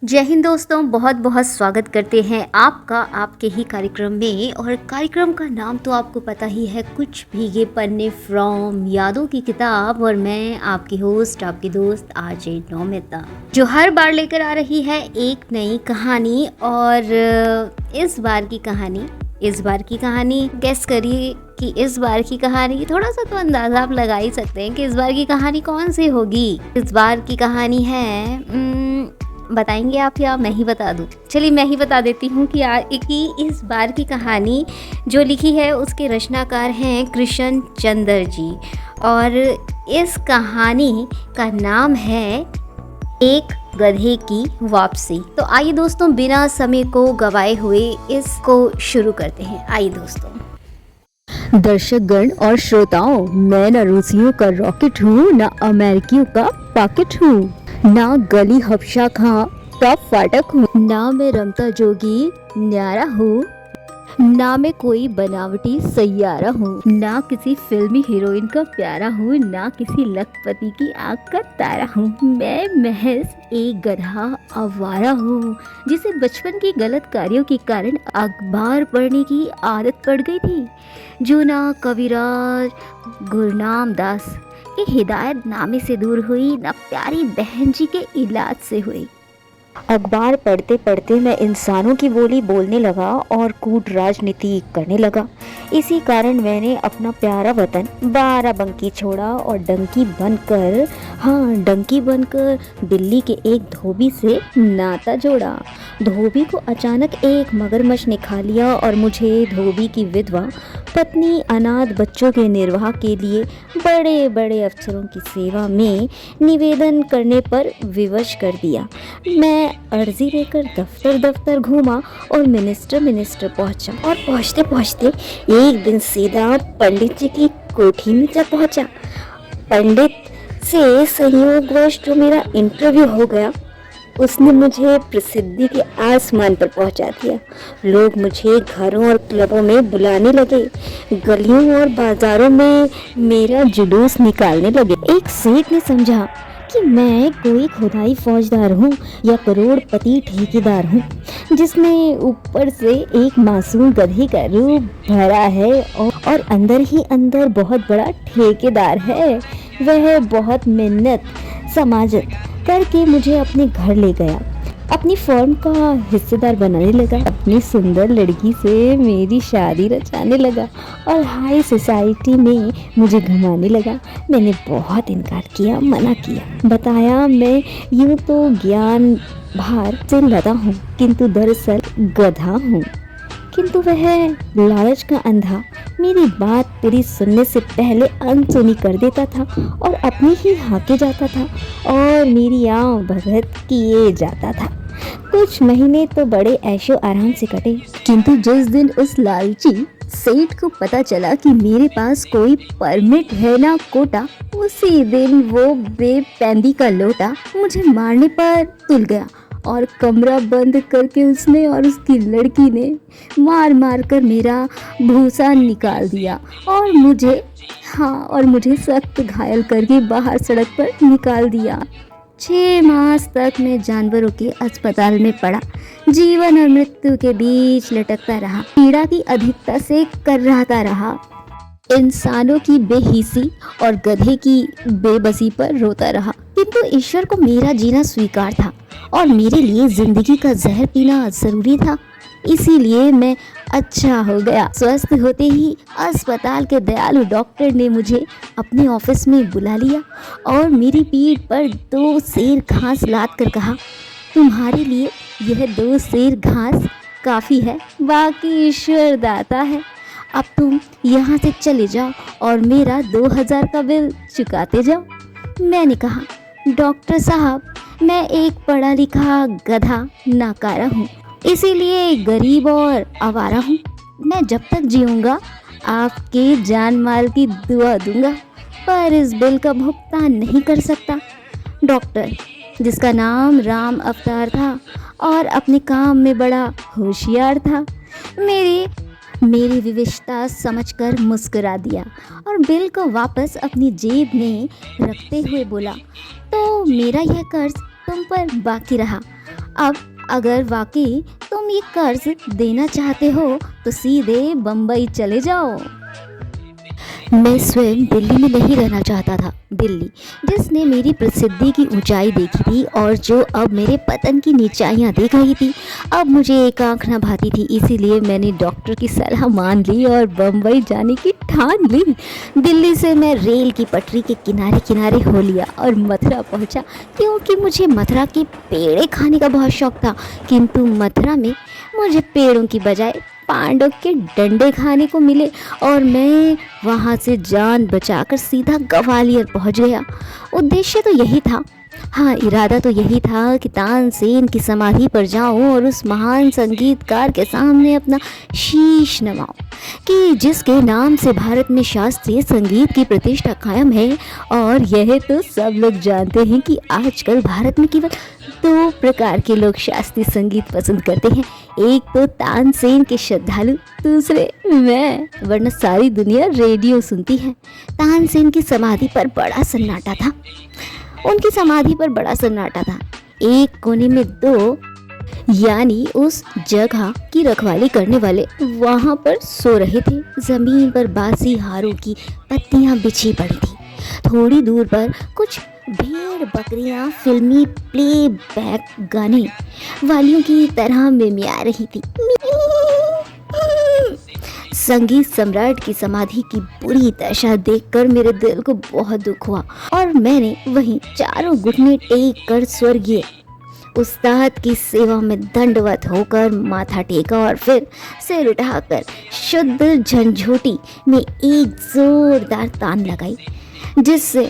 जय हिंद दोस्तों, बहुत बहुत स्वागत करते हैं आपका आपके ही कार्यक्रम में। और कार्यक्रम का नाम तो आपको पता ही है, कुछ भीगे पन्ने फ्रॉम यादों की किताब। और मैं आपकी होस्ट, आपकी दोस्त आरजे नौमिता, जो हर बार लेकर आ रही है एक नई कहानी। और इस बार की कहानी गेस करिए कि इस बार की कहानी, थोड़ा सा तो अंदाजा आप लगा ही सकते हैं कि इस बार की कहानी कौन सी होगी। इस बार की कहानी है, बताएंगे आप या मैं ही बता दूं? चलिए मैं ही बता देती हूँ कि इस बार की कहानी जो लिखी है उसके रचनाकार हैं कृष्ण चंद्र जी। और इस कहानी का नाम है एक गधे की वापसी। तो आइए दोस्तों, बिना समय को गवाए हुए इसको शुरू करते हैं। आइए दोस्तों। दर्शकगण और श्रोताओं, मैं न रूसियों का रॉकेट हूँ, न अमेरिकियों का पॉकेट हूँ, ना गली हफ्शा खां का फाटक हूँ, ना मैं रमता जोगी न्यारा हूँ, ना मैं कोई बनावटी सैयारा हूँ, ना किसी फिल्मी हीरोइन का प्यारा हूँ, ना किसी लखपति की आँख का तारा हूँ। मैं महज एक गधा आवारा हूँ, जिसे बचपन की गलत कार्यों के कारण अखबार पढ़ने की आदत पड़ गई थी, जो ना कविराज गुरनाम दास के हिदायतनामे से दूर हुई, न प्यारी बहन जी के इलाज से हुई। अखबार पढ़ते पढ़ते मैं इंसानों की बोली बोलने लगा और कूट राजनीति करने लगा। इसी कारण मैंने अपना प्यारा वतन बाराबंकी छोड़ा और डंकी बनकर दिल्ली के एक धोबी से नाता जोड़ा। धोबी को अचानक एक मगरमच्छ ने खा लिया और मुझे धोबी की विधवा पत्नी अनाथ बच्चों के निर्वाह के लिए बड़े बड़े अफसरों की सेवा में निवेदन करने पर विवश कर दिया। मैं अर्जी लेकर दफ्तर दफ्तर घूमा और मिनिस्टर पहुंचा, और पहुंचते पहुंचते एक दिन सीधा पंडित जी की कोठी में जा पहुंचा। पंडित से संयोगवश जो मेरा इंटरव्यू हो गया, उसने मुझे प्रसिद्धि के आसमान पर पहुंचा दिया। लोग मुझे घरों और क्लबों में बुलाने लगे, गलियों और बाजारों में मेरा जुलूस निकालने लगे। एक सेठ ने समझा कि मैं कोई खुदाई फौजदार हूँ या करोड़पति ठेकेदार हूँ, जिसमें ऊपर से एक मासूम गधे का रूप भरा है और अंदर ही अंदर बहुत बड़ा ठेकेदार है। वह बहुत मेहनत समाजत करके मुझे अपने घर ले गया, अपनी फर्म का हिस्सेदार बनाने लगा, अपनी सुंदर लड़की से मेरी शादी रचाने लगा और हाई सोसाइटी में मुझे घुमाने लगा। मैंने बहुत इनकार किया, मना किया, बताया मैं यूँ तो ज्ञान भार से लदा हूँ, किंतु दरअसल गधा हूँ। किंतु वह लालच का अंधा मेरी बात पूरी सुनने से पहले अनसुनी कर देता था और अपनी ही हाके जाता था और मेरी आँव भगत किए जाता था। कुछ महीने तो बड़े ऐशो आराम से कटे, किंतु जिस दिन उस लालची सेठ को पता चला कि मेरे पास कोई परमिट है ना कोटा, उसी दिन वो बेपैंदी का लोटा मुझे मारने पर तुल गया और कमरा बंद करके उसने और उसकी लड़की ने मार मार कर मेरा भूसा निकाल दिया और मुझे सख्त घायल करके बाहर सड़क पर निकाल दिया। 6 मास तक मैं जानवरों के अस्पताल में पड़ा, जीवन और मृत्यु के बीच लटकता रहा, पीड़ा की अधिकता से कर्राता रहा, इंसानों की बेहिसी और गधे की बेबसी पर रोता रहा। किंतु ईश्वर को मेरा जीना स्वीकार था और मेरे लिए जिंदगी का जहर पीना जरूरी था। इसीलिए मैं अच्छा हो गया। स्वस्थ होते ही अस्पताल के दयालु डॉक्टर ने मुझे अपने ऑफिस में बुला लिया और मेरी पीठ पर 2 सेर घास लाद कर कहा, तुम्हारे लिए यह 2 सेर घास काफ़ी है, बाकी ईश्वर दाता है। अब तुम यहाँ से चले जाओ और मेरा 2000 का बिल चुकाते जाओ। मैंने कहा, डॉक्टर साहब, मैं एक पढ़ा लिखा गधा नाकारा हूँ, इसीलिए गरीब और आवारा हूँ। मैं जब तक जीऊँगा आपके जान माल की दुआ दूंगा, पर इस बिल का भुगतान नहीं कर सकता। डॉक्टर, जिसका नाम राम अवतार था और अपने काम में बड़ा होशियार था, मेरी विविधता समझकर मुस्कुरा दिया और बिल को वापस अपनी जेब में रखते हुए बोला, तो मेरा यह कर्ज तुम पर बाकी रहा। अब अगर वाकई तुम ये कर्ज देना चाहते हो तो सीधे बम्बई चले जाओ। मैं स्वयं दिल्ली में नहीं रहना चाहता था। दिल्ली जिसने मेरी प्रसिद्धि की ऊंचाई देखी थी और जो अब मेरे पतन की नीचाइयाँ देख रही थी, अब मुझे एक आंख न भाती थी। इसीलिए मैंने डॉक्टर की सलाह मान ली और बम्बई जाने की ठान ली। दिल्ली से मैं रेल की पटरी के किनारे किनारे हो लिया और मथुरा पहुंचा, क्योंकि मुझे मथुरा के पेड़े खाने का बहुत शौक था। किंतु मथुरा में मुझे पेड़ों की बजाय पांडव के डंडे खाने को मिले और मैं वहाँ से जान बचाकर सीधा ग्वालियर पहुँच गया। उद्देश्य तो यही था, हाँ इरादा तो यही था कि तानसेन की समाधि पर जाऊं और उस महान संगीतकार के सामने अपना शीश नवाऊं कि जिसके नाम से भारत में शास्त्रीय संगीत की प्रतिष्ठा कायम है। और यह तो सब लोग जानते हैं कि आजकल भारत में केवल 2 प्रकार के लोग शास्त्रीय संगीत पसंद करते हैं, एक तो तानसेन के श्रद्धालु, दूसरे मैं, वरना सारी दुनिया रेडियो सुनती है। तानसेन की समाधि पर बड़ा सन्नाटा था। उनकी समाधि पर बड़ा सन्नाटा था। एक कोने में 2 यानी उस जगह की रखवाली करने वाले वहां पर सो रहे थे। जमीन पर बासी हारों की पत्तियां बिछी पड़ी थी। थोड़ी दूर पर कुछ भेड़ बकरियां फिल्मी प्लेबैक गाने वालियों की तरह मिमिया रही थी। संगीत सम्राट की समाधि की बुरी दशा देखकर मेरे दिल को बहुत दुख हुआ और मैंने वहीं चारों घुटने टेक कर स्वर्गीय उस्ताद की सेवा में दंडवत होकर माथा टेका और फिर सिर उठाकर शुद्ध झंझोटी में एक जोरदार तान लगाई, जिससे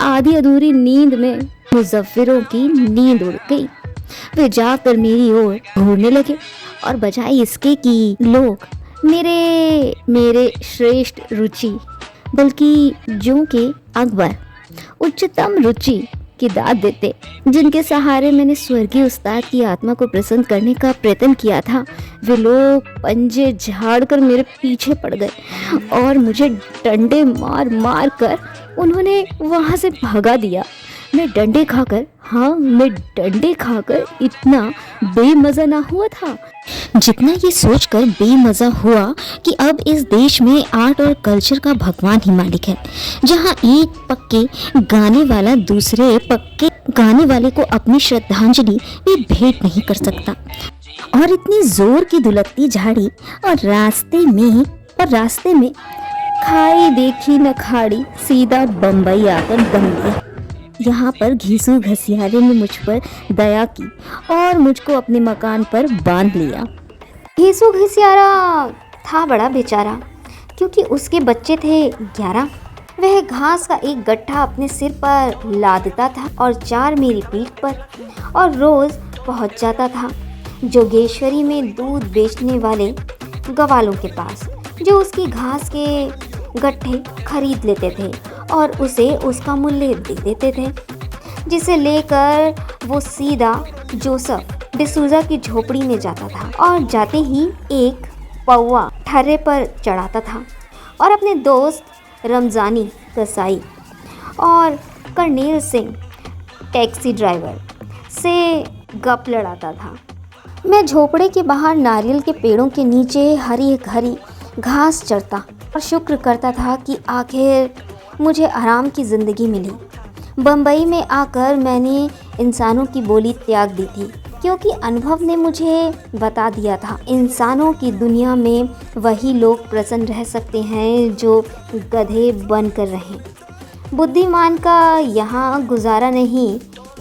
आधी अधूरी नींद में मुजफ्फरों की नींद उड़ गई। वे जाकर मेरी ओर घूरने लगे और बजाय इसके कि लोग मेरे श्रेष्ठ रुचि बल्कि जो के अकबर उच्चतम रुचि की दाद देते, जिनके सहारे मैंने स्वर्गीय उस्ताद की आत्मा को प्रसन्न करने का प्रयत्न किया था, वे लोग पंजे झाड़कर मेरे पीछे पड़ गए और मुझे डंडे मार मार कर उन्होंने वहाँ से भगा दिया। मैं डंडे खाकर इतना बेमज़ा ना हुआ था जितना ये सोचकर बेमज़ा हुआ कि अब इस देश में आर्ट और कल्चर का भगवान ही मालिक है, जहाँ एक पक्के गाने वाला दूसरे पक्के गाने वाले को अपनी श्रद्धांजलि भी भेंट नहीं कर सकता। और इतनी जोर की दुलकती झाड़ी और रास्ते में खाई देखी न खाड़ी सीधा बम्बई आकर दम लिया। यहाँ पर घीसू घसियारे ने मुझ पर दया की और मुझको अपने मकान पर बांध लिया। घीसू घिसियारा था बड़ा बेचारा, क्योंकि उसके बच्चे थे 11। वह घास का एक गट्ठा अपने सिर पर लादता था और 4 मेरी पीठ पर, और रोज पहुँच जाता था जोगेश्वरी में दूध बेचने वाले गवालों के पास, जो उसकी घास के गट्ठे खरीद लेते थे और उसे उसका मूल्य दे देते थे, जिसे लेकर वो सीधा जोसेफ डिसूजा की झोपड़ी में जाता था और जाते ही एक पौवा ठर्रे पर चढ़ाता था और अपने दोस्त रमजानी कसाई और करनेल सिंह टैक्सी ड्राइवर से गप लड़ाता था। मैं झोपड़े के बाहर नारियल के पेड़ों के नीचे हरी हरी घास चरता और शुक्र करता था कि आखिर मुझे आराम की ज़िंदगी मिली। बम्बई में आकर मैंने इंसानों की बोली त्याग दी थी, क्योंकि अनुभव ने मुझे बता दिया था इंसानों की दुनिया में वही लोग प्रसन्न रह सकते हैं जो गधे बनकर रहें। बुद्धिमान का यहाँ गुजारा नहीं,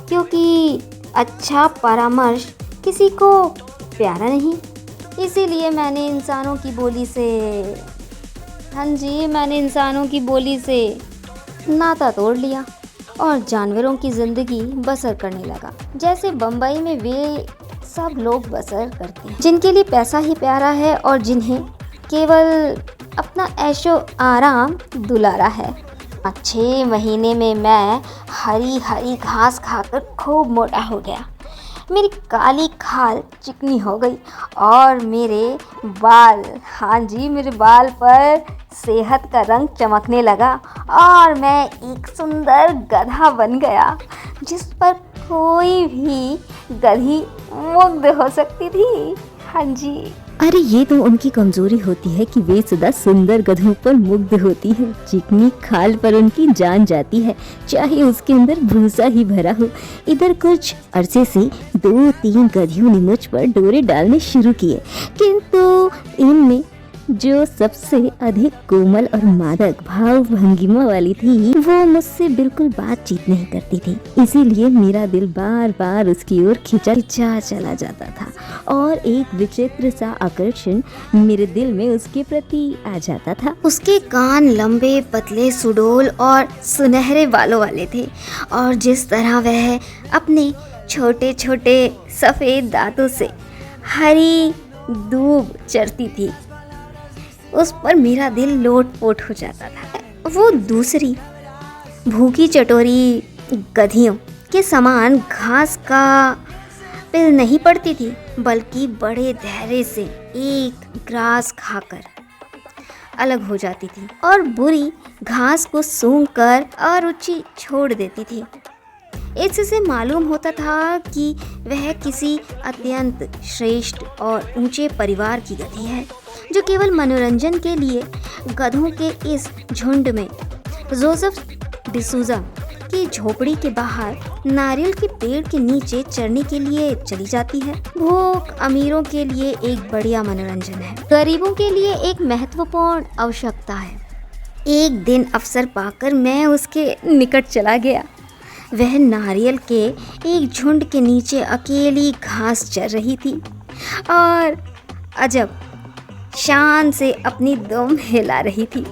क्योंकि अच्छा परामर्श किसी को प्यारा नहीं। इसीलिए मैंने इंसानों की बोली से नाता तोड़ लिया और जानवरों की ज़िंदगी बसर करने लगा, जैसे बम्बई में वे सब लोग बसर करते हैं, जिनके लिए पैसा ही प्यारा है और जिन्हें केवल अपना ऐशो आराम दुलारा है। 6 महीने में मैं हरी हरी घास खाकर खूब मोटा हो गया। मेरी काली खाल चिकनी हो गई और मेरे बाल पर सेहत का रंग चमकने लगा और मैं एक सुंदर गधा बन गया, जिस पर कोई भी गधी मुग्ध हो सकती थी। हाँ जी। अरे ये तो उनकी कमजोरी होती है कि वे सदा सुंदर गधों पर मुग्ध होती है। चिकनी खाल पर उनकी जान जाती है, चाहे उसके अंदर भूसा ही भरा हो। इधर कुछ अरसे से 2-3 गधियों ने मुझ पर डोरे डालने शुरू किए, किंतु इनमें जो सबसे अधिक कोमल और मादक भाव भंगिमा वाली थी, वो मुझसे बिल्कुल बातचीत नहीं करती थी। इसीलिए मेरा दिल बार बार उसकी ओर खिंचा चला जाता था और एक विचित्र सा आकर्षण मेरे दिल में उसके प्रति आ जाता था। उसके कान लंबे, पतले, सुडौल और सुनहरे बालों वाले थे और जिस तरह वह अपने छोटे छोटे सफ़ेद दांतों से हरी दूब चरती थी, उस पर मेरा दिल लोटपोट हो जाता था। वो दूसरी भूखी चटोरी गधियों के समान घास का पिल नहीं पड़ती थी, बल्कि बड़े धैर्य से एक ग्रास खाकर अलग हो जाती थी और बुरी घास को सूंघकर अरुचि छोड़ देती थी। इससे मालूम होता था कि वह किसी अत्यंत श्रेष्ठ और ऊंचे परिवार की गधी है, जो केवल मनोरंजन के लिए गधों के इस झुंड में जोसेफ डिसूजा की झोपड़ी के बाहर नारियल के पेड़ के नीचे चरने के लिए चली जाती है। भूख अमीरों के लिए एक बढ़िया मनोरंजन है, गरीबों के लिए एक महत्वपूर्ण आवश्यकता है। एक दिन अवसर पाकर मैं उसके निकट चला गया। वह नारियल के एक झुंड के नीचे अकेली घास चर रही थी और अजब शान से अपनी दुम हिला रही थी।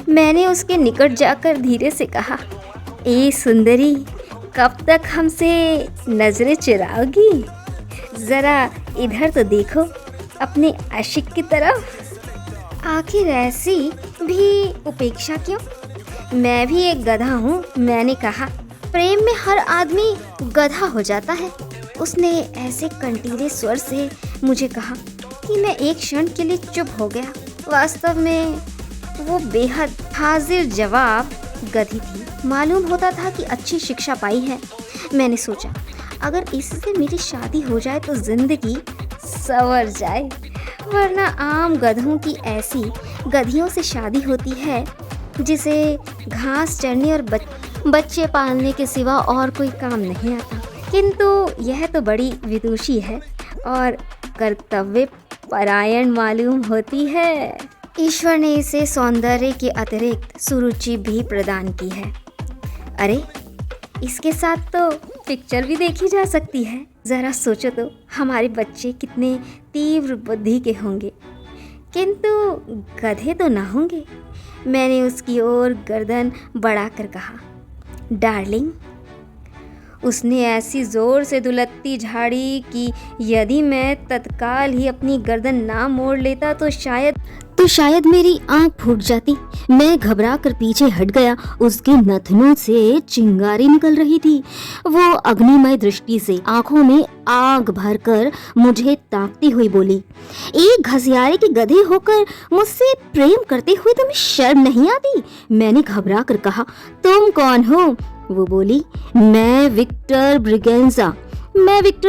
मैंने उसके निकट जाकर धीरे से कहा, ए सुंदरी, कब तक हमसे नजरें चुराओगी? जरा इधर तो देखो, अपने आशिक की तरफ। आखिर ऐसी भी उपेक्षा क्यों? मैं भी एक गधा हूँ, मैंने कहा। प्रेम में हर आदमी गधा हो जाता है। उसने ऐसे कंटीले स्वर से मुझे कहा कि मैं एक क्षण के लिए चुप हो गया। वास्तव में वो बेहद हाजिर जवाब गधी थी। मालूम होता था कि अच्छी शिक्षा पाई है। मैंने सोचा, अगर इससे मेरी शादी हो जाए तो जिंदगी संवर जाए, वरना आम गधों की ऐसी गधियों से शादी होती है जिसे घास चरने और बच्चे पालने के सिवा और कोई काम नहीं आता। किंतु यह तो बड़ी विदुषी है और कर्तव्य परायण मालूम होती है। ईश्वर ने इसे सौंदर्य के अतिरिक्त सुरुचि भी प्रदान की है। अरे, इसके साथ तो पिक्चर भी देखी जा सकती है। जरा सोचो तो, हमारे बच्चे कितने तीव्र बुद्धि के होंगे, किंतु गधे तो ना होंगे। मैंने उसकी ओर गर्दन बढ़ाकर कहा, डार्लिंग। उसने ऐसी जोर से दुलत्ती झाड़ी कि यदि मैं तत्काल ही अपनी गर्दन ना मोड़ लेता तो शायद मेरी आंख फूट जाती। मैं घबरा कर पीछे हट गया। उसके नथनों से चिंगारी निकल रही थी। वो अग्निमय दृष्टि से आंखों में आग भरकर मुझे ताकती हुई बोली, एक घसियारे के गधे होकर मुझसे प्रेम करते हुए तुम्हें शर्म नहीं आती? मैंने घबरा कर कहा, तुम कौन हो? वो बोली, मैं विक्टर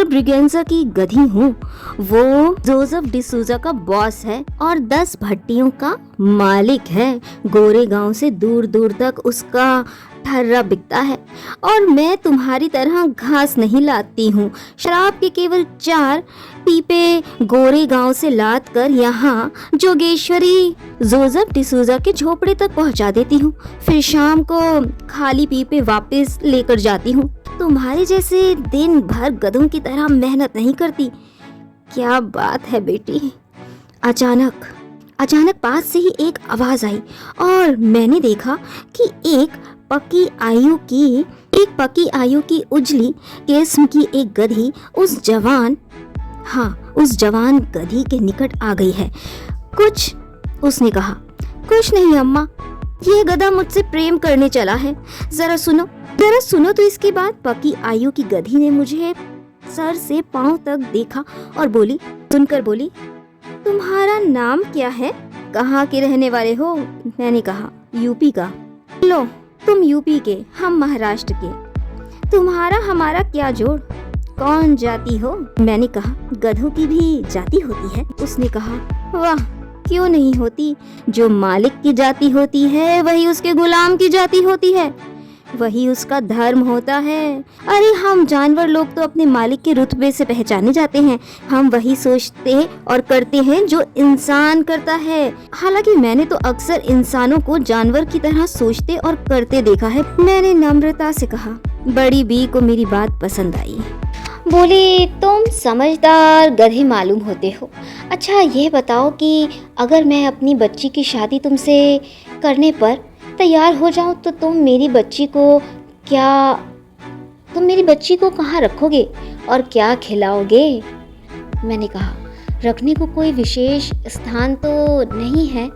ब्रिगेंजा की गधी हूँ। वो जोसेफ डिसूजा का बॉस है और 10 भट्टियों का मालिक है। गोरे गांव से दूर दूर तक उसका ठर्रा बिकता है और मैं तुम्हारी तरह घास नहीं लाती हूँ। शराब के केवल 4 पीपे गोरे गांव से लाद कर यहाँ जोगेश्वरी जोसेफ डिसूजा के झोपड़े तक पहुँचा देती हूँ। फिर शाम को खाली पीपे वापस लेकर जाती हूँ। तुम्हारे जैसे दिन भर गधों की तरह मेहनत नहीं करती। क्या बात है बेटी। अचानक पास से ही एक आवाज आई और मैंने देखा कि एक पक्की आयु की उजली किस्म की एक गधी उस जवान गधी के निकट आ गई है। उसने कहा, कुछ नहीं अम्मा, यह गधा मुझसे प्रेम करने चला है। जरा सुनो तो इसकी बात। पक्की आयु की गधी ने मुझे सर से पांव तक देखा और सुनकर बोली, तुम्हारा नाम क्या है? कहाँ के रहने वाले हो? मैंने कहा, यूपी का। लो, तुम यूपी के, हम महाराष्ट्र के। तुम्हारा हमारा क्या जोड़, कौन जाति हो? मैंने कहा, गधों की भी जाति होती है। उसने कहा, वाह, क्यों नहीं होती? जो मालिक की जाति होती है वही उसके गुलाम की जाति होती है, वही उसका धर्म होता है। अरे हम जानवर लोग तो अपने मालिक के रुतबे से पहचाने जाते हैं। हम वही सोचते और करते हैं जो इंसान करता है। हालांकि मैंने तो अक्सर इंसानों को जानवर की तरह सोचते और करते देखा है। मैंने नम्रता से कहा। बड़ी बी को मेरी बात पसंद आई। बोली, तुम समझदार गधे मालूम होते हो। अच्छा ये बताओ कि अगर मैं अपनी बच्ची की शादी तुमसे करने पर तैयार हो जाऊं तो तुम मेरी बच्ची को कहाँ रखोगे और क्या खिलाओगे? मैंने कहा, रखने को कोई विशेष स्थान तो नहीं है,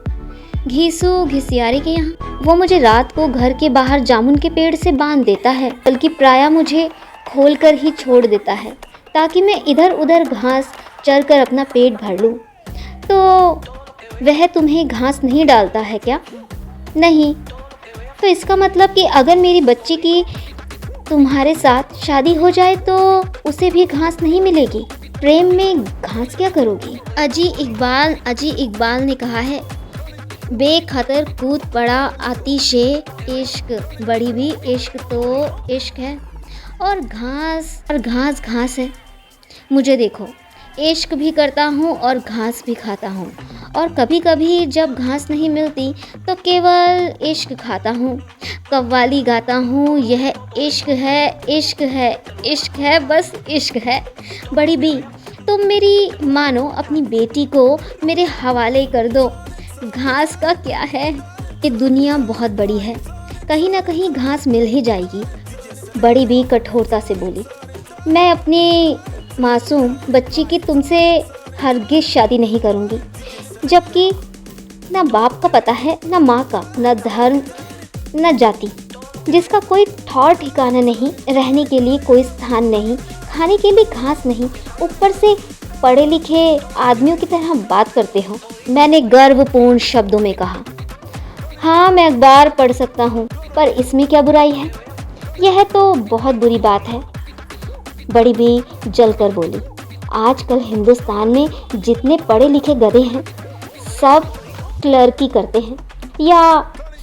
घीसू घिसियारी के यहाँ। वो मुझे रात को घर के बाहर जामुन के पेड़ से बांध देता है, बल्कि प्रायः मुझे खोल कर ही छोड़ देता है ताकि मैं इधर उधर घास चर कर अपना पेट भर लूँ। तो वह तुम्हें घास नहीं डालता है क्या? नहीं। तो इसका मतलब कि अगर मेरी बच्ची की तुम्हारे साथ शादी हो जाए तो उसे भी घास नहीं मिलेगी। प्रेम में घास क्या करोगी? अजी इकबाल ने कहा है, बेखतर कूद पड़ा आतिशे इश्क, बड़ी भी इश्क तो इश्क है और घास है। मुझे देखो, इश्क भी करता हूँ और घास भी खाता हूँ, और कभी कभी जब घास नहीं मिलती तो केवल इश्क खाता हूँ, कव्वाली गाता हूँ। यह इश्क है, इश्क है, इश्क है, बस इश्क है। बड़ी बी, तुम मेरी मानो अपनी बेटी को मेरे हवाले कर दो। घास का क्या है, ये दुनिया बहुत बड़ी है, कहीं ना कहीं घास मिल ही जाएगी। बड़ी बी कठोरता से बोली, मैं अपनी मासूम बच्ची की तुमसे हरगिज शादी नहीं करूँगी, जबकि न बाप का पता है, न माँ का, न धर्म, न जाति, जिसका कोई ठौर ठिकाना नहीं, रहने के लिए कोई स्थान नहीं, खाने के लिए घास नहीं, ऊपर से पढ़े लिखे आदमियों की तरह बात करते हो। मैंने गर्वपूर्ण शब्दों में कहा, हाँ मैं अखबार पढ़ सकता हूँ, पर इसमें क्या बुराई है? यह तो बहुत बुरी बात है। बड़ी बी जलकर बोली, आजकल हिंदुस्तान में जितने पढ़े लिखे गधे हैं सब क्लर्की करते हैं या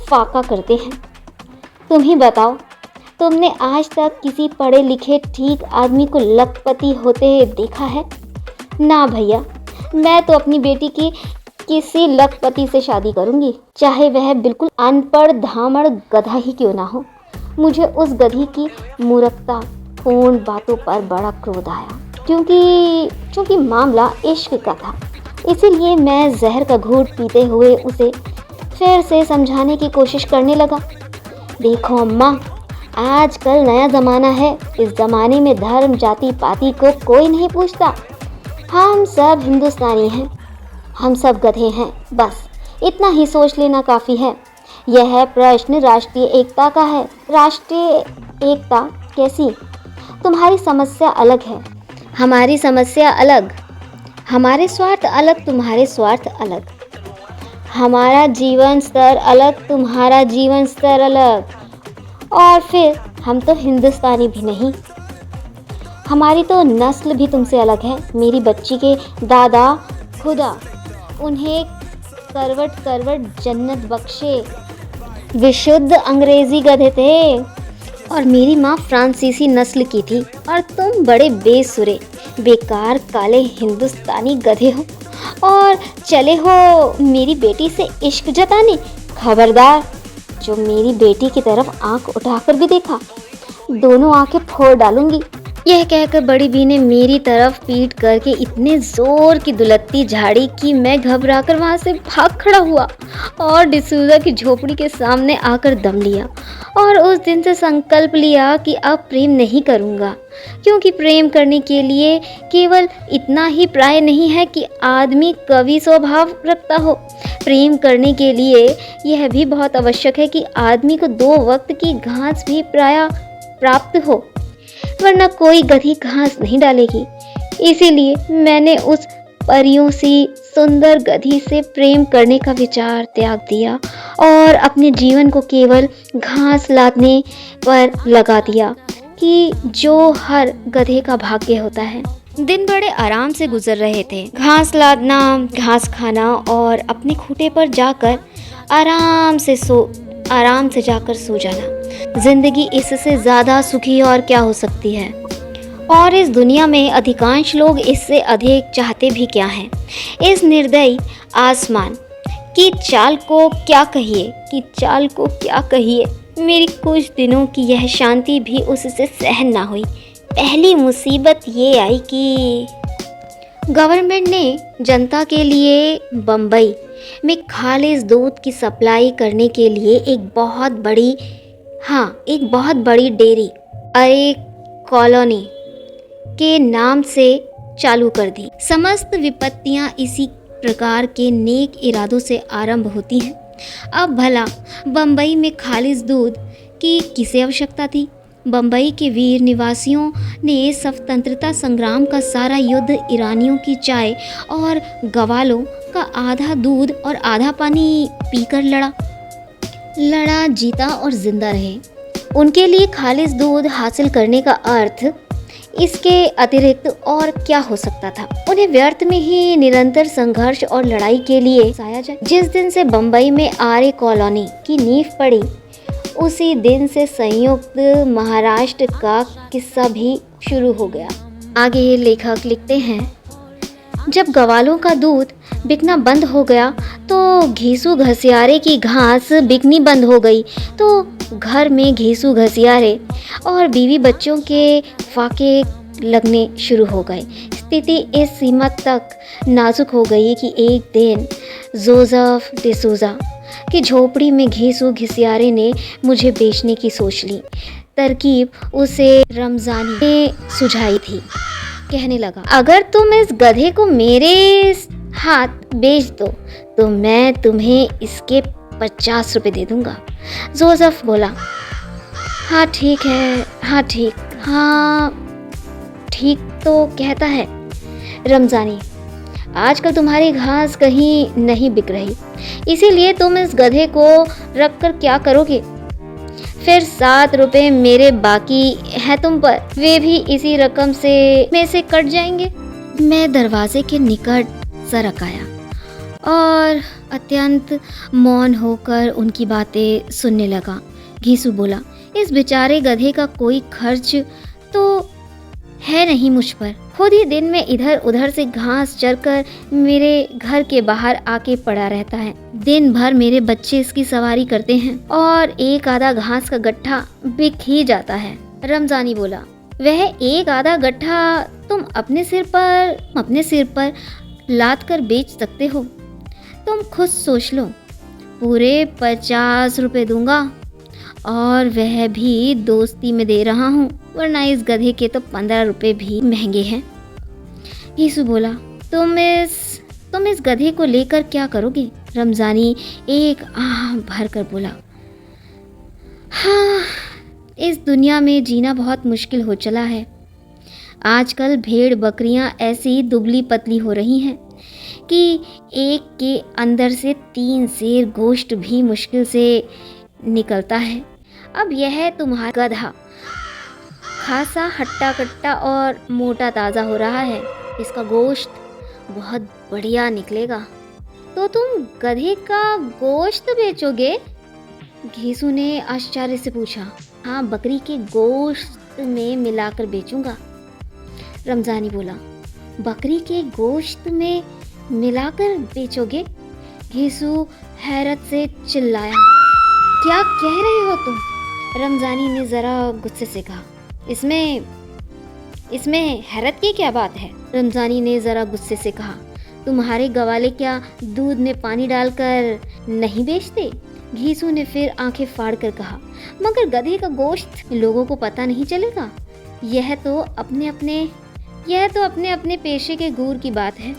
फाका करते हैं। तुम ही बताओ, तुमने आज तक किसी पढ़े लिखे ठीक आदमी को लखपति होते देखा है? ना भैया, मैं तो अपनी बेटी की किसी लखपति से शादी करूंगी, चाहे वह बिल्कुल अनपढ़ धामड़ गधा ही क्यों ना हो। मुझे उस गधी की मूर्खता पूर्ण बातों पर बड़ा क्रोध आया, क्योंकि मामला इश्क का था। इसीलिए मैं जहर का घूंट पीते हुए उसे फिर से समझाने की कोशिश करने लगा। देखो अम्मा, आजकल नया ज़माना है, इस ज़माने में धर्म जाति पाति को कोई नहीं पूछता। हम सब हिंदुस्तानी हैं, हम सब गधे हैं, बस इतना ही सोच लेना काफ़ी है। यह प्रश्न राष्ट्रीय एकता का है। राष्ट्रीय एकता कैसी? तुम्हारी समस्या अलग है, हमारी समस्या अलग, हमारे स्वार्थ अलग, तुम्हारे स्वार्थ अलग, हमारा जीवन स्तर अलग, तुम्हारा जीवन स्तर अलग, और फिर हम तो हिंदुस्तानी भी नहीं, हमारी तो नस्ल भी तुमसे अलग है। मेरी बच्ची के दादा खुदा उन्हें करवट जन्नत बख्शे विशुद्ध अंग्रेजी गधे थे, और मेरी माँ फ्रांसीसी नस्ल की थी, और तुम बड़े बेसुरे बेकार काले हिंदुस्तानी गधे हो और चले हो मेरी बेटी से इश्क जताने। खबरदार, जो मेरी बेटी की तरफ आंख उठाकर भी देखा, दोनों आंखें फोड़ डालूंगी। यह कहकर बड़ी बी ने मेरी तरफ पीट करके इतने जोर की दुलत्ती झाड़ी कि मैं घबरा कर वहाँ से भाग खड़ा हुआ और डिसूजा की झोपड़ी के सामने आकर दम लिया, और उस दिन से संकल्प लिया कि अब प्रेम नहीं करूँगा, क्योंकि प्रेम करने के लिए केवल इतना ही प्राय नहीं है कि आदमी कवि स्वभाव रखता हो। प्रेम करने के लिए यह भी बहुत आवश्यक है कि आदमी को 2 वक्त की घास भी प्राय प्राप्त हो, वरना कोई गधी घास नहीं डालेगी। इसीलिए मैंने उस परियों सी सुंदर गधी से प्रेम करने का विचार त्याग दिया और अपने जीवन को केवल घास लादने पर लगा दिया। कि जो हर गधे का भाग्य होता है। दिन बड़े आराम से गुजर रहे थे। घास लादना, घास खाना और अपने खूंटे पर जाकर आराम से जाकर सो जाना। जिंदगी इससे ज़्यादा सुखी और क्या हो सकती है। और इस दुनिया में अधिकांश लोग इससे अधिक चाहते भी क्या हैं। इस निर्दयी आसमान की चाल को क्या कहिए, मेरी कुछ दिनों की यह शांति भी उससे सहन ना हुई। पहली मुसीबत ये आई कि गवर्नमेंट ने जनता के लिए बम्बई में खालिस दूध की सप्लाई करने के लिए एक बहुत बड़ी डेयरी एक कॉलोनी के नाम से चालू कर दी। समस्त विपत्तियां इसी प्रकार के नेक इरादों से आरंभ होती हैं। अब भला बम्बई में खालिस दूध की किसे आवश्यकता थी। बम्बई के वीर निवासियों ने स्वतंत्रता संग्राम का सारा युद्ध ईरानियों की चाय और गवालों का आधा दूध और आधा पानी पीकर लड़ा, जीता और जिंदा रहे। उनके लिए खालिस दूध हासिल करने का अर्थ इसके अतिरिक्त और क्या हो सकता था। उन्हें व्यर्थ में ही निरंतर संघर्ष और लड़ाई के लिए उकसाया जाए। जिस दिन से बम्बई में आर्य कॉलोनी की नींव पड़ी, उसी दिन से संयुक्त महाराष्ट्र का किस्सा भी शुरू हो गया। आगे लेखक लिखते हैं, जब गवालों का दूध बिकना बंद हो गया तो घीसू घसियारे की घास बिकनी बंद हो गई। तो घर में घीसू घसियारे और बीवी बच्चों के फाके लगने शुरू हो गए। स्थिति इस सीमा तक नाजुक हो गई कि एक दिन जोसेफ डिसूजा की झोपड़ी में घीसू घसियारे ने मुझे बेचने की सोच ली। तरकीब उसे रमजानी ने सुझाई थी। कहने लगा, अगर तुम इस गधे को मेरे हाथ बेच दो तो मैं तुम्हें इसके 50 रुपए दे दूंगा। जोसेफ बोला, हाँ ठीक तो कहता है रमजानी, आजकल तुम्हारी घास कहीं नहीं बिक रही, इसीलिए तुम इस गधे को रख कर क्या करोगे। फिर 7 रुपए मेरे बाकी है तुम पर, वे भी इसी रकम में से कट जाएंगे। मैं दरवाजे के निकट सरक आया और अत्यंत मौन होकर उनकी बातें सुनने लगा। घीसू बोला, इस बेचारे गधे का कोई खर्च तो है नहीं मुझ पर। खुद ही दिन में इधर उधर से घास चरकर मेरे घर के बाहर आके पड़ा रहता है। दिन भर मेरे बच्चे इसकी सवारी करते हैं और एक आधा घास का गट्ठा बिक ही जाता है। रमजानी बोला, वह एक आधा गट्ठा तुम अपने सिर पर लाद कर बेच सकते हो। तुम खुद सोच लो, पूरे 50 रुपए दूंगा और वह भी दोस्ती में दे रहा हूँ, वरना इस गधे के तो 15 रुपए भी महंगे हैं। यीशु बोला, तुम इस गधे को लेकर क्या करोगे। रमजानी एक आह भर कर बोला, हाँ, इस दुनिया में जीना बहुत मुश्किल हो चला है। आजकल भेड़ बकरियां ऐसी दुबली पतली हो रही हैं कि एक के अंदर से 3 सेर गोश्त भी मुश्किल से निकलता है। अब यह तुम्हारा गधा खासा हट्टा कट्टा और मोटा ताज़ा हो रहा है, इसका गोश्त बहुत बढ़िया निकलेगा। तो तुम गधे का गोश्त बेचोगे? घीसू ने आश्चर्य से पूछा। हाँ, बकरी के गोश्त में मिलाकर बेचूंगा। रमजानी बोला, बकरी के गोश्त में मिलाकर बेचोगे? घीसू हैरत से चिल्लाया, क्या कह रहे हो तुम? रमजानी ने ज़रा गुस्से से कहा, इसमें हैरत की क्या बात है? रमजानी ने ज़रा गुस्से से कहा, तुम्हारे गवाले क्या दूध में पानी डालकर नहीं बेचते? घीसू ने फिर आंखें फाड़ कर कहा, मगर गधे का गोश्त लोगों को पता नहीं चलेगा। यह तो अपने अपने पेशे के गुर की बात है।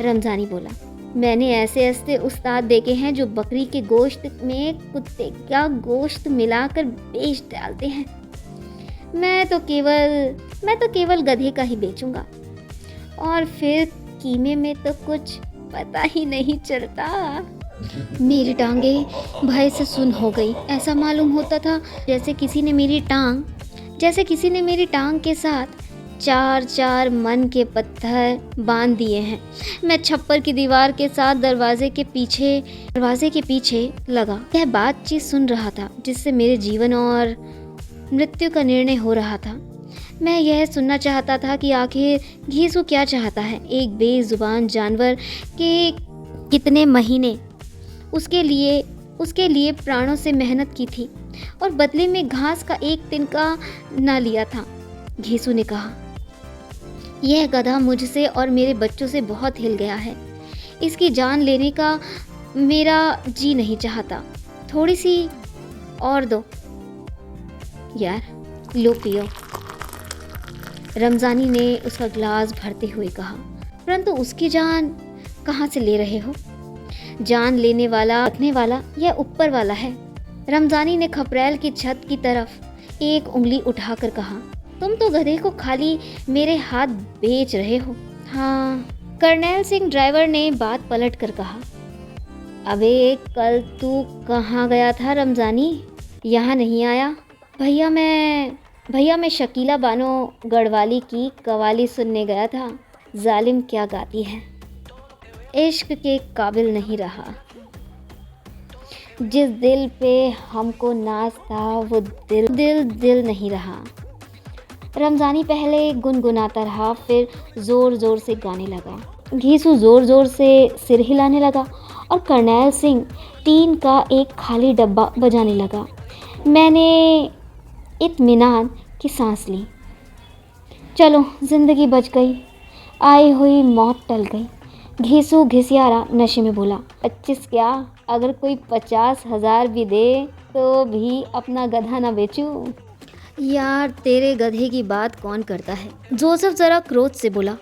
रमजानी बोला, मैंने ऐसे उस्ताद देखे हैं जो बकरी के गोश्त में कुत्ते का गोश्त मिलाकर बेच डालते हैं। मैं तो केवल गधे का ही बेचूंगा, और फिर कीमे में तो कुछ पता ही नहीं चलता। मेरी टांगे भय से सुन्न हो गई। ऐसा मालूम होता था जैसे किसी ने मेरी टांग जैसे किसी ने मेरी टांग के साथ चार चार मन के पत्थर बांध दिए हैं। मैं छप्पर की दीवार के साथ दरवाजे के पीछे लगा यह बातचीत सुन रहा था, जिससे मेरे जीवन और मृत्यु का निर्णय हो रहा था। मैं यह सुनना चाहता था कि आखिर घीसू क्या चाहता है। एक बेजुबान जानवर के कितने महीने उसके लिए प्राणों से मेहनत की थी और बदले में घास का एक तिनका ना लिया था। घीसू ने कहा, यह गधा मुझसे और मेरे बच्चों से बहुत हिल गया है। इसकी जान लेने का मेरा जी नहीं चाहता। थोड़ी सी और दो यार, लो पियो। रमजानी ने उसका गिलास भरते हुए कहा। परंतु उसकी जान कहाँ से ले रहे हो? जान लेने वाला रखने वाला यह ऊपर वाला है। रमजानी ने खपरेल की छत की तरफ एक उंगली उठाकर कहा, तुम तो गधे को खाली मेरे हाथ बेच रहे हो। हाँ, कर्नैल सिंह ड्राइवर ने बात पलट कर कहा, अबे कल तू कहाँ गया था रमजानी? यहाँ नहीं आया? भैया मैं शकीला बानो गढ़वाली की कवाली सुनने गया था। जालिम क्या गाती है, इश्क के काबिल नहीं रहा। जिस दिल पे हमको नाज था वो दिल नहीं रहा। रमजानी पहले गुनगुनाता रहा, फिर ज़ोर ज़ोर से गाने लगा। घीसू ज़ोर ज़ोर से सिर हिलाने लगा और कर्नैल सिंह टीन का एक खाली डब्बा बजाने लगा। मैंने इत्मीनान की सांस ली। चलो, ज़िंदगी बच गई, आई हुई मौत टल गई। घीसू घिसियारा नशे में बोला, 25 क्या, अगर कोई 50,000 भी दे तो भी अपना गधा ना बेचूं। यार, तेरे गधे की बात कौन करता है? जोसेफ ज़रा क्रोध से बोला।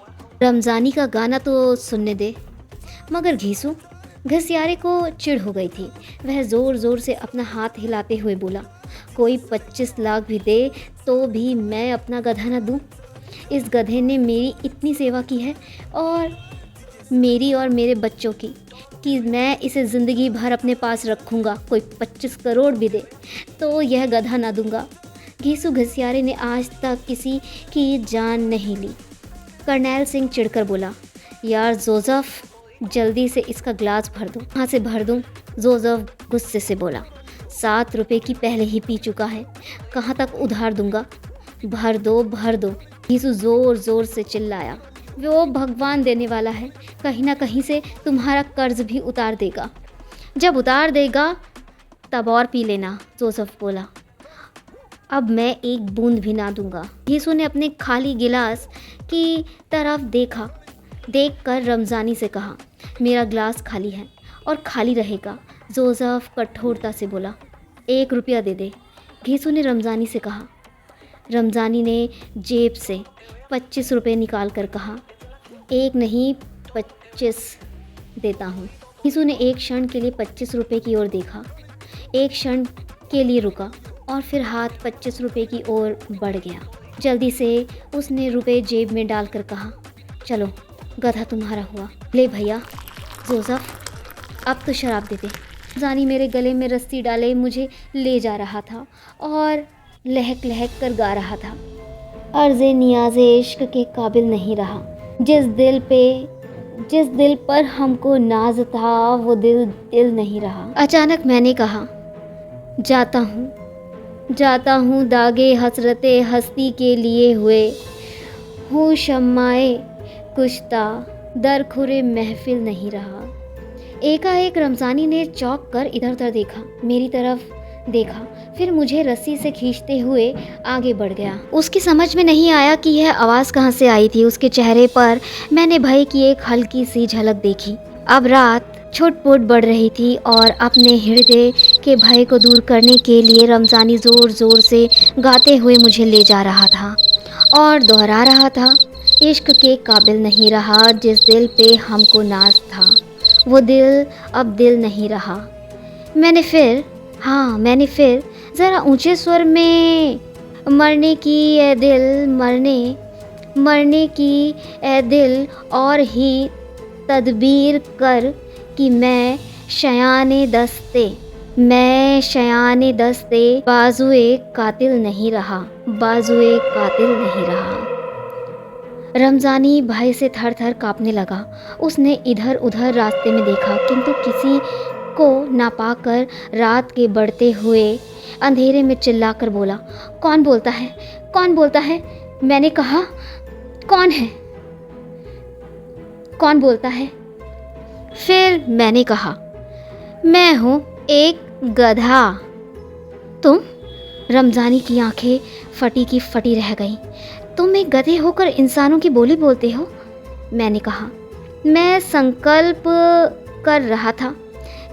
रमजानी का गाना तो सुनने दे। मगर घीसू घसियारे को चिढ़ हो गई थी। वह ज़ोर ज़ोर से अपना हाथ हिलाते हुए बोला, कोई 25 लाख भी दे तो भी मैं अपना गधा न दूं। इस गधे ने मेरी इतनी सेवा की है और मेरी और मेरे बच्चों की, कि मैं इसे ज़िंदगी भर अपने पास रखूँगा। कोई 25 करोड़ भी दे तो यह गधा ना दूंगा। घीसू घसियारे ने आज तक किसी की जान नहीं ली। कर्नैल सिंह चिढ़कर बोला, यार जोसेफ, जल्दी से इसका गिलास भर दो। कहाँ से भर दूँ? जोसेफ गुस्से से बोला, 7 रुपये की पहले ही पी चुका है, कहाँ तक उधार दूंगा? भर दो। घीसू ज़ोर ज़ोर से चिल्लाया, वो भगवान देने वाला है, कहीं ना कहीं से तुम्हारा कर्ज भी उतार देगा। जब उतार देगा तब और पी लेना। जोसेफ बोला, अब मैं एक बूंद भी ना दूंगा। घीसू ने अपने खाली गिलास की तरफ देखकर रमजानी से कहा, मेरा गिलास खाली है और खाली रहेगा। जोसेफ कठोरता से बोला, 1 रुपया दे दे। घीसू ने रमजानी से कहा। रमजानी ने जेब से 25 रुपये निकाल कर कहा, 1 नहीं 25 देता हूँ। घीसू ने एक क्षण के लिए 25 रुपये की ओर देखा, एक क्षण के लिए रुका और फिर हाथ 25 रुपये की ओर बढ़ गया। जल्दी से उसने रुपए जेब में डालकर कहा, चलो, गधा तुम्हारा हुआ। ले भैया। जोसेफ, अब तो शराब दे दे। जानी मेरे गले में रस्सी डाले मुझे ले जा रहा था और लहक लहक कर गा रहा था, अर्ज़े नियाज़े इश्क के काबिल नहीं रहा। जिस दिल पर हमको नाज था वो दिल नहीं रहा। अचानक मैंने कहा, जाता हूँ दागे हसरते हस्ती के लिए हुए हूँ शम्माए कुश्ता, दर खुरे महफिल नहीं रहा। एकाएक रमजानी ने चौंक कर इधर उधर देखा, मेरी तरफ देखा, फिर मुझे रस्सी से खींचते हुए आगे बढ़ गया। उसकी समझ में नहीं आया कि यह आवाज़ कहाँ से आई थी। उसके चेहरे पर मैंने भय की एक हल्की सी झलक देखी। अब रात छुटपुट बढ़ रही थी और अपने हृदय के भय को दूर करने के लिए रमजानी ज़ोर ज़ोर से गाते हुए मुझे ले जा रहा था और दोहरा रहा था, इश्क के काबिल नहीं रहा। जिस दिल पे हमको नाज था वो दिल अब दिल नहीं रहा। मैंने फिर ज़रा ऊंचे स्वर में, मरने की ए दिल और ही तदबीर कर कि मैं शयाने दस्ते मैं शयाने दस्ते बाजुए कातिल नहीं रहा, बाजुए कातिल नहीं रहा। रमजानी भय से थर थर कांपने लगा। उसने इधर उधर रास्ते में देखा, किंतु किसी को ना पाकर रात के बढ़ते हुए अंधेरे में चिल्लाकर बोला, कौन बोलता है, कौन बोलता है? मैंने कहा, कौन है, कौन बोलता है? फिर मैंने कहा, मैं हूँ एक गधा। तुम? रमजानी की आंखें फटी की फटी रह गईं। तुम एक गधे होकर इंसानों की बोली बोलते हो? मैंने कहा, मैं संकल्प कर रहा था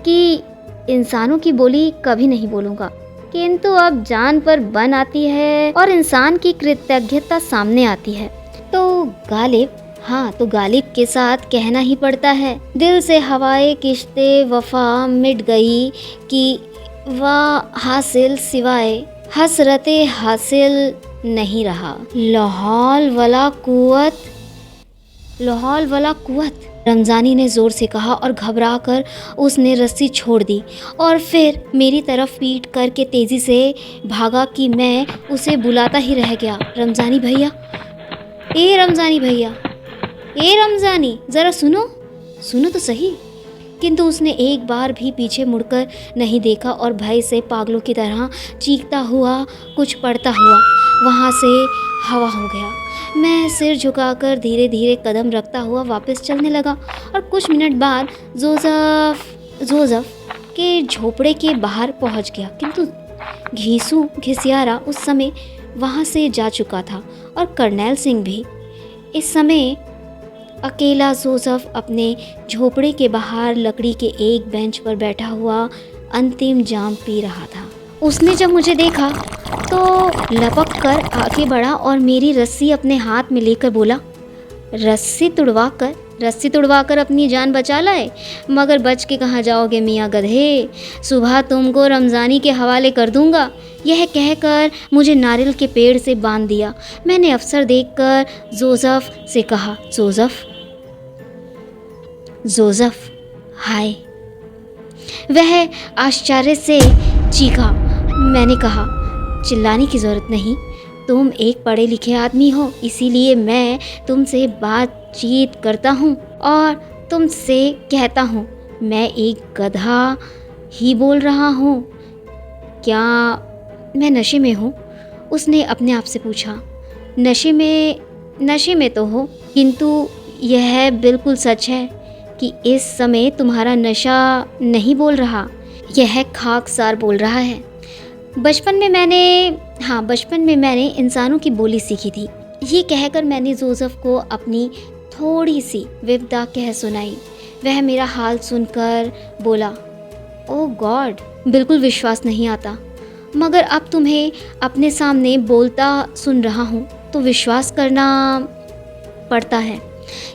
कि इंसानों की बोली कभी नहीं बोलूँगा, किंतु अब जान पर बन आती है और इंसान की कृतज्ञता सामने आती है तो गालिब, हाँ तो गालिब के साथ कहना ही पड़ता है। दिल से हवाए किश्ते वफा मिट गई कि वाह हासिल सिवाय हसरते हासिल नहीं रहा। लाहौल वला कुव्वत, लाहौल वला कुव्वत, रमजानी ने ज़ोर से कहा और घबरा कर उसने रस्सी छोड़ दी और फिर मेरी तरफ पीट करके तेज़ी से भागा कि मैं उसे बुलाता ही रह गया। रमजानी भैया, ए रमजानी भैया, ए रमजानी, ज़रा सुनो, सुनो तो सही। किंतु उसने एक बार भी पीछे मुड़कर नहीं देखा और भय से पागलों की तरह चीखता हुआ, कुछ पड़ता हुआ वहाँ से हवा हो गया। मैं सिर झुकाकर धीरे धीरे कदम रखता हुआ वापस चलने लगा और कुछ मिनट बाद जोज़फ के झोपड़े के बाहर पहुँच गया, किंतु घीसू घिसियारा उस समय वहाँ से जा चुका था और कर्नैल सिंह भी। इस समय अकेला जोसेफ अपने झोपड़े के बाहर लकड़ी के एक बेंच पर बैठा हुआ अंतिम जाम पी रहा था। उसने जब मुझे देखा तो लपक कर आगे बढ़ा और मेरी रस्सी अपने हाथ में लेकर बोला, रस्सी तुड़वाकर अपनी जान बचा लाए, मगर बच के कहाँ जाओगे मियाँ गधे, सुबह तुमको रमजानी के हवाले कर दूंगा। यह कहकर मुझे नारियल के पेड़ से बांध दिया। मैंने अफसर देखकर जोसेफ से कहा, जोसेफ हाय। वह आश्चर्य से चीखा। मैंने कहा, चिल्लाने की ज़रूरत नहीं, तुम एक पढ़े लिखे आदमी हो, इसीलिए मैं तुमसे बातचीत करता हूँ और तुमसे कहता हूँ। मैं एक गधा ही बोल रहा हूँ। क्या मैं नशे में हूँ? उसने अपने आप से पूछा। नशे में तो हो, किंतु यह बिल्कुल सच है कि इस समय तुम्हारा नशा नहीं बोल रहा, यह खाकसार बोल रहा है। बचपन में मैंने इंसानों की बोली सीखी थी। ये कहकर मैंने जोसेफ को अपनी थोड़ी सी विपदा कह सुनाई। वह मेरा हाल सुनकर बोला, ओह गॉड, बिल्कुल विश्वास नहीं आता, मगर अब तुम्हें अपने सामने बोलता सुन रहा हूँ तो विश्वास करना पड़ता है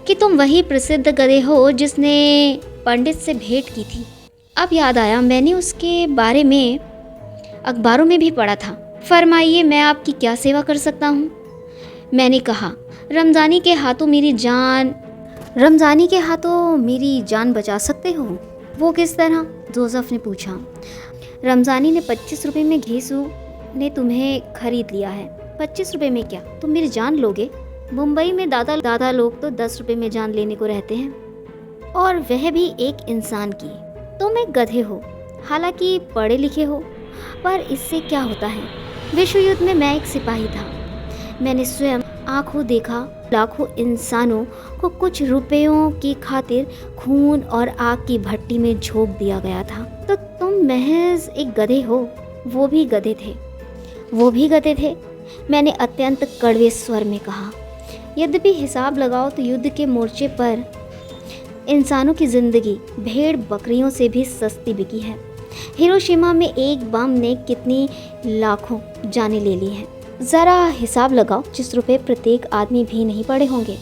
कि तुम वही प्रसिद्ध गधे हो जिसने पंडित से भेंट की थी। अब याद आया, मैंने उसके बारे में अखबारों में भी पढ़ा था। फरमाइए, मैं आपकी क्या सेवा कर सकता हूँ? मैंने कहा, रमजानी के हाथों मेरी जान बचा सकते हो? वो किस तरह? जोसेफ ने पूछा। रमजानी ने 25 रुपये में घीसू ने तुम्हें खरीद लिया है। 25 रुपये में क्या तुम मेरी जान लोगे? मुंबई में दादा लोग तो 10 रुपये में जान लेने को रहते हैं, और वह भी एक इंसान की। तुम एक गधे हो, हालांकि पढ़े लिखे हो, पर इससे क्या होता है? विश्व युद्ध में मैं एक सिपाही था। मैंने स्वयं आंखों देखा लाखों इंसानों को कुछ रुपयों की खातिर खून और आग की भट्टी में झोंक दिया गया था। तो तुम महज एक गधे हो, वो भी गधे थे। मैंने अत्यंत कड़वे स्वर में कहा। यद्यपि हिसाब लगाओ तो युद्ध के मोर्चे पर इंसानों की जिंदगी भेड़ बकरियों से भी सस्ती बिकी है। हिरोशिमा में एक बम ने कितनी लाखों जानें ले ली हैं। ज़रा हिसाब लगाओ, 25 रुपये प्रत्येक आदमी भी नहीं पड़े होंगे।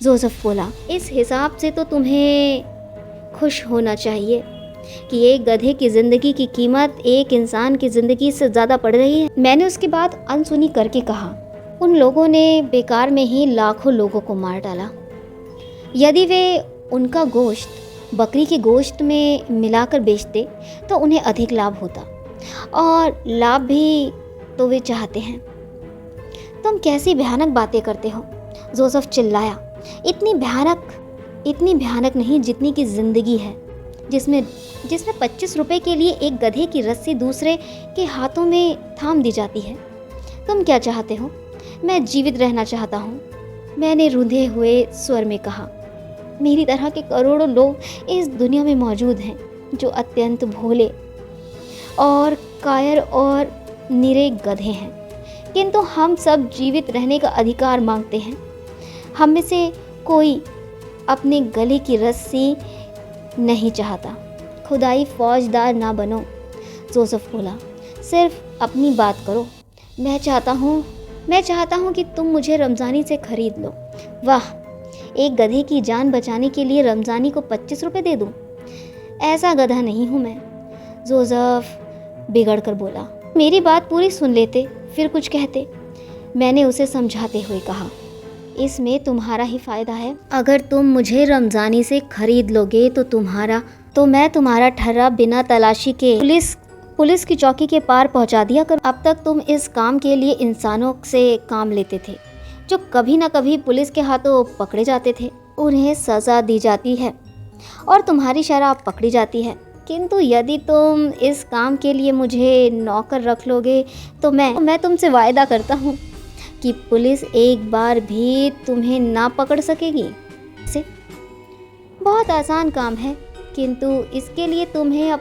जोसेफ बोला, इस हिसाब से तो तुम्हें खुश होना चाहिए कि एक गधे की ज़िंदगी की कीमत एक इंसान की ज़िंदगी से ज़्यादा पड़ रही है। मैंने उसकी बात अनसुनी करके कहा, उन लोगों ने बेकार में ही लाखों लोगों को मार डाला। यदि वे उनका गोश्त बकरी के गोश्त में मिलाकर बेचते तो उन्हें अधिक लाभ होता, और लाभ भी तो वे चाहते हैं। तुम कैसी भयानक बातें करते हो, जोसेफ चिल्लाया। इतनी भयानक नहीं जितनी की ज़िंदगी है, जिसमें 25 रुपए के लिए एक गधे की रस्सी दूसरे के हाथों में थाम दी जाती है। तुम क्या चाहते हो? मैं जीवित रहना चाहता हूँ, मैंने रूंधे हुए स्वर में कहा। मेरी तरह के करोड़ों लोग इस दुनिया में मौजूद हैं जो अत्यंत भोले और कायर और निरे गधे हैं, किंतु हम सब जीवित रहने का अधिकार मांगते हैं। हम में से कोई अपने गले की रस्सी नहीं चाहता। खुदाई फौजदार ना बनो, जोसेफ बोला, सिर्फ अपनी बात करो। मैं चाहता हूँ कि तुम मुझे रमज़ानी से खरीद लो। वाह, एक गधे की जान बचाने के लिए रमज़ानी को 25 रुपये दे दूँ? ऐसा गधा नहीं हूँ मैं, जोसेफ बिगड़ कर बोला। मेरी बात पूरी सुन लेते, फिर कुछ कहते। मैंने उसे समझाते हुए कहा, इसमें तुम्हारा ही फ़ायदा है। अगर तुम मुझे रमज़ानी से खरीद लोगे तो मैं तुम्हारा ठर्रा बिना तलाशी के पुलिस की चौकी के पार पहुंचा दिया कर। अब तक तुम इस काम के लिए इंसानों से काम लेते थे जो कभी ना कभी पुलिस के हाथों पकड़े जाते थे, उन्हें सज़ा दी जाती है और तुम्हारी शराब पकड़ी जाती है। किंतु यदि तुम इस काम के लिए मुझे नौकर रख लोगे तो मैं तुमसे वायदा करता हूँ कि पुलिस एक बार भी तुम्हें ना पकड़ सकेगी। बहुत आसान काम है, किंतु इसके लिए तुम्हें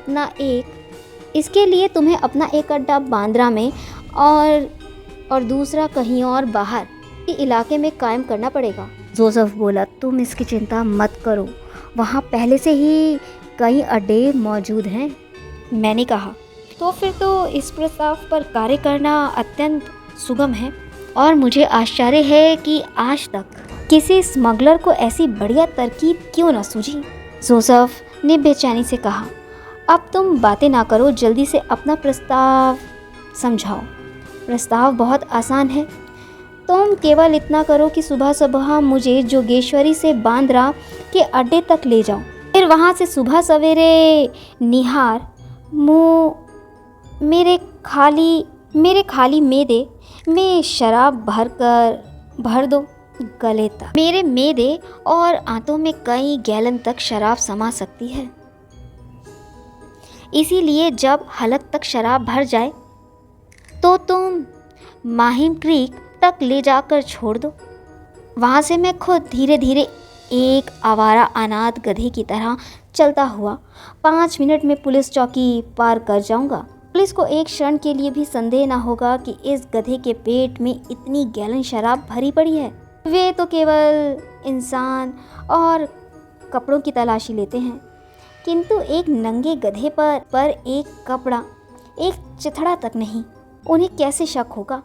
अपना एक अड्डा बांद्रा में और दूसरा कहीं और बाहर के इलाके में कायम करना पड़ेगा। जोसेफ बोला, तुम इसकी चिंता मत करो, वहाँ पहले से ही कई अड्डे मौजूद हैं। मैंने कहा, तो फिर तो इस प्रस्ताव पर कार्य करना अत्यंत सुगम है, और मुझे आश्चर्य है कि आज तक किसी स्मगलर को ऐसी बढ़िया तरकीब क्यों न सूझी। जोसेफ ने बेचैनी से कहा, अब तुम बातें ना करो, जल्दी से अपना प्रस्ताव समझाओ। प्रस्ताव बहुत आसान है, तुम केवल इतना करो कि सुबह सुबह मुझे जोगेश्वरी से बांद्रा के अड्डे तक ले जाओ, फिर वहाँ से सुबह सवेरे निहार मुँह मेरे खाली मेदे में शराब भर दो गले तक। मेरे मेदे और आंतों में कई गैलन तक शराब समा सकती है, इसीलिए जब हलक तक शराब भर जाए तो तुम माहिम क्रीक तक ले जाकर छोड़ दो। वहाँ से मैं खुद धीरे धीरे एक आवारा अनाथ गधे की तरह चलता हुआ 5 मिनट में पुलिस चौकी पार कर जाऊंगा। पुलिस को एक क्षण के लिए भी संदेह ना होगा कि इस गधे के पेट में इतनी गैलन शराब भरी पड़ी है। वे तो केवल इंसान और कपड़ों की तलाशी लेते हैं, किंतु एक नंगे गधे पर एक कपड़ा, एक चिथड़ा तक नहीं, उन्हें कैसे शक होगा।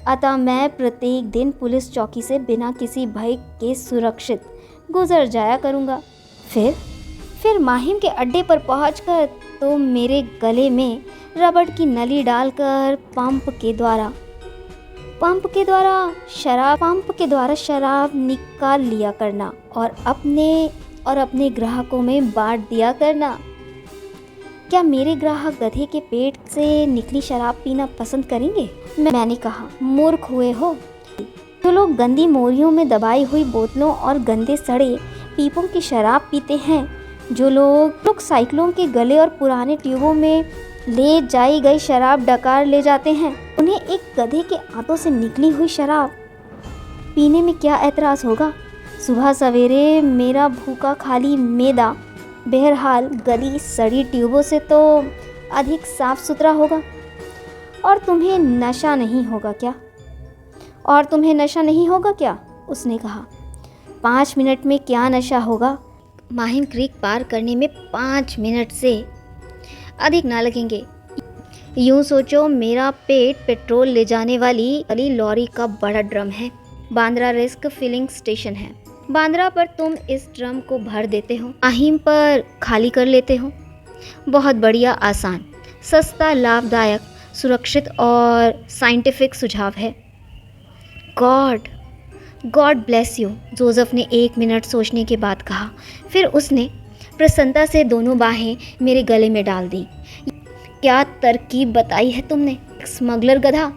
अतः मैं प्रत्येक दिन पुलिस चौकी से बिना किसी भय के सुरक्षित गुजर जाया करूँगा। फिर माहिम के अड्डे पर पहुंचकर तो मेरे गले में रबड़ की नली डालकर पंप के द्वारा शराब निकाल लिया करना और अपने ग्राहकों में बांट दिया करना। क्या मेरे ग्राहक गधे के पेट से निकली शराब पीना पसंद करेंगे? मैंने कहा, मूर्ख हुए हो। जो लोग गंदी मोरियों में दबाई हुई बोतलों और गंदे सड़े पीपों की शराब पीते हैं, जो लोग साइकिलों के गले और पुराने ट्यूबों में ले जाई गई शराब डकार ले जाते हैं, उन्हें एक गधे के आंतों से निकली हुई शराब पीने में क्या ऐतराज़ होगा? सुबह सवेरे मेरा भूखा खाली मैदा बहरहाल गली सड़ी ट्यूबों से तो अधिक साफ सुथरा होगा। और तुम्हें नशा नहीं होगा क्या? उसने कहा। 5 मिनट में क्या नशा होगा? माहिम क्रीक पार करने में 5 मिनट से अधिक ना लगेंगे। यूँ सोचो, मेरा पेट पेट्रोल ले जाने वाली लॉरी का बड़ा ड्रम है। बांद्रा रिस्क फिलिंग स्टेशन है। बांद्रा पर तुम इस ड्रम को भर देते हो, माहिम पर खाली कर लेते हो। बहुत बढ़िया, आसान, सस्ता, लाभदायक, सुरक्षित और साइंटिफिक सुझाव है। गॉड ब्लेस यू, जोसेफ ने 1 मिनट सोचने के बाद कहा। फिर उसने प्रसन्नता से दोनों बाहें मेरे गले में डाल दी। क्या तरकीब बताई है तुमने, स्मगलर गधा?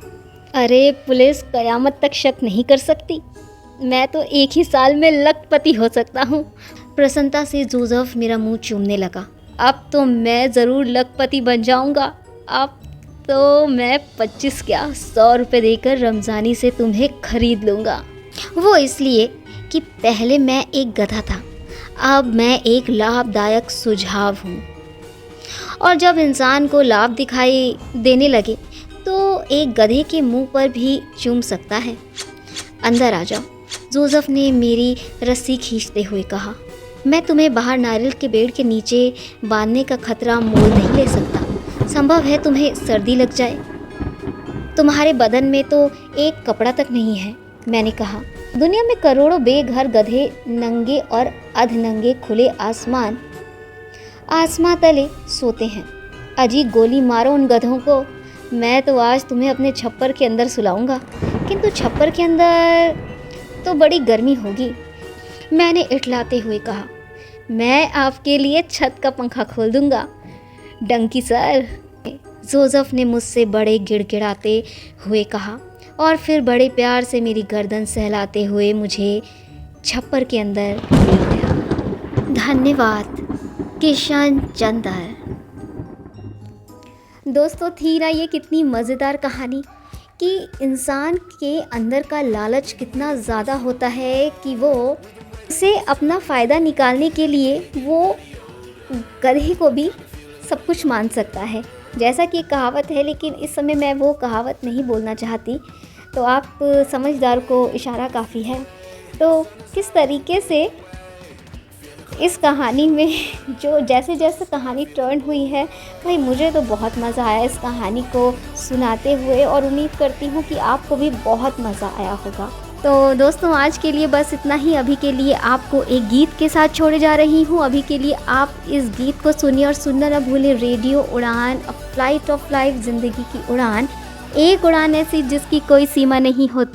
अरे पुलिस कयामत तक शक नहीं कर सकती। मैं तो एक ही साल में लखपति हो सकता हूँ। प्रसन्नता से जोसेफ मेरा मुंह चूमने लगा। अब तो मैं ज़रूर लखपति बन जाऊँगा। अब तो मैं 25 क्या 100 रुपये देकर रमज़ानी से तुम्हें खरीद लूँगा। वो इसलिए कि पहले मैं एक गधा था, अब मैं एक लाभदायक सुझाव हूँ, और जब इंसान को लाभ दिखाई देने लगे तो एक गधे के मुंह पर भी चूम सकता है। अंदर आ जाओ, जोसेफ ने मेरी रस्सी खींचते हुए कहा। मैं तुम्हें बाहर नारियल के पेड़ के नीचे बांधने का खतरा मोल नहीं ले सकता। संभव है तुम्हें सर्दी लग जाए। तुम्हारे बदन में तो एक कपड़ा तक नहीं है। मैंने कहा, दुनिया में करोड़ों बेघर गधे नंगे और अधनंगे खुले आसमां तले सोते हैं। अजी गोली मारो उन गधों को। मैं तो आज तुम्हें अपने छप्पर के अंदर सुलाऊंगा, किंतु छप्पर के अंदर तो बड़ी गर्मी होगी। मैंने इठलाते हुए कहा, मैं आपके लिए छत का पंखा खोल दूंगा, डंकी सर। जोसेफ ने मुझसे बड़े गिड़गिड़ाते हुए कहा और फिर बड़े प्यार से मेरी गर्दन सहलाते हुए मुझे छप्पर के अंदर ले गया। धन्यवाद किशन चंदर। दोस्तों, थी ना ये कितनी मज़ेदार कहानी कि इंसान के अंदर का लालच कितना ज़्यादा होता है कि वो उसे अपना फ़ायदा निकालने के लिए वो गधे को भी सब कुछ मान सकता है। जैसा कि कहावत है, लेकिन इस समय मैं वो कहावत नहीं बोलना चाहती, तो आप समझदार को इशारा काफ़ी है। तो किस तरीके से इस कहानी में जो जैसे जैसे कहानी टर्न हुई है, भाई मुझे तो बहुत मज़ा आया इस कहानी को सुनाते हुए, और उम्मीद करती हूँ कि आपको भी बहुत मज़ा आया होगा। तो दोस्तों, आज के लिए बस इतना ही। अभी के लिए आपको एक गीत के साथ छोड़े जा रही हूँ। अभी के लिए आप इस गीत को सुनिए और सुनना न भूलें। रेडियो उड़ान, अ फ्लाइट ऑफ लाइफ, ज़िंदगी की उड़ान, एक उड़ान ऐसी जिसकी कोई सीमा नहीं होती।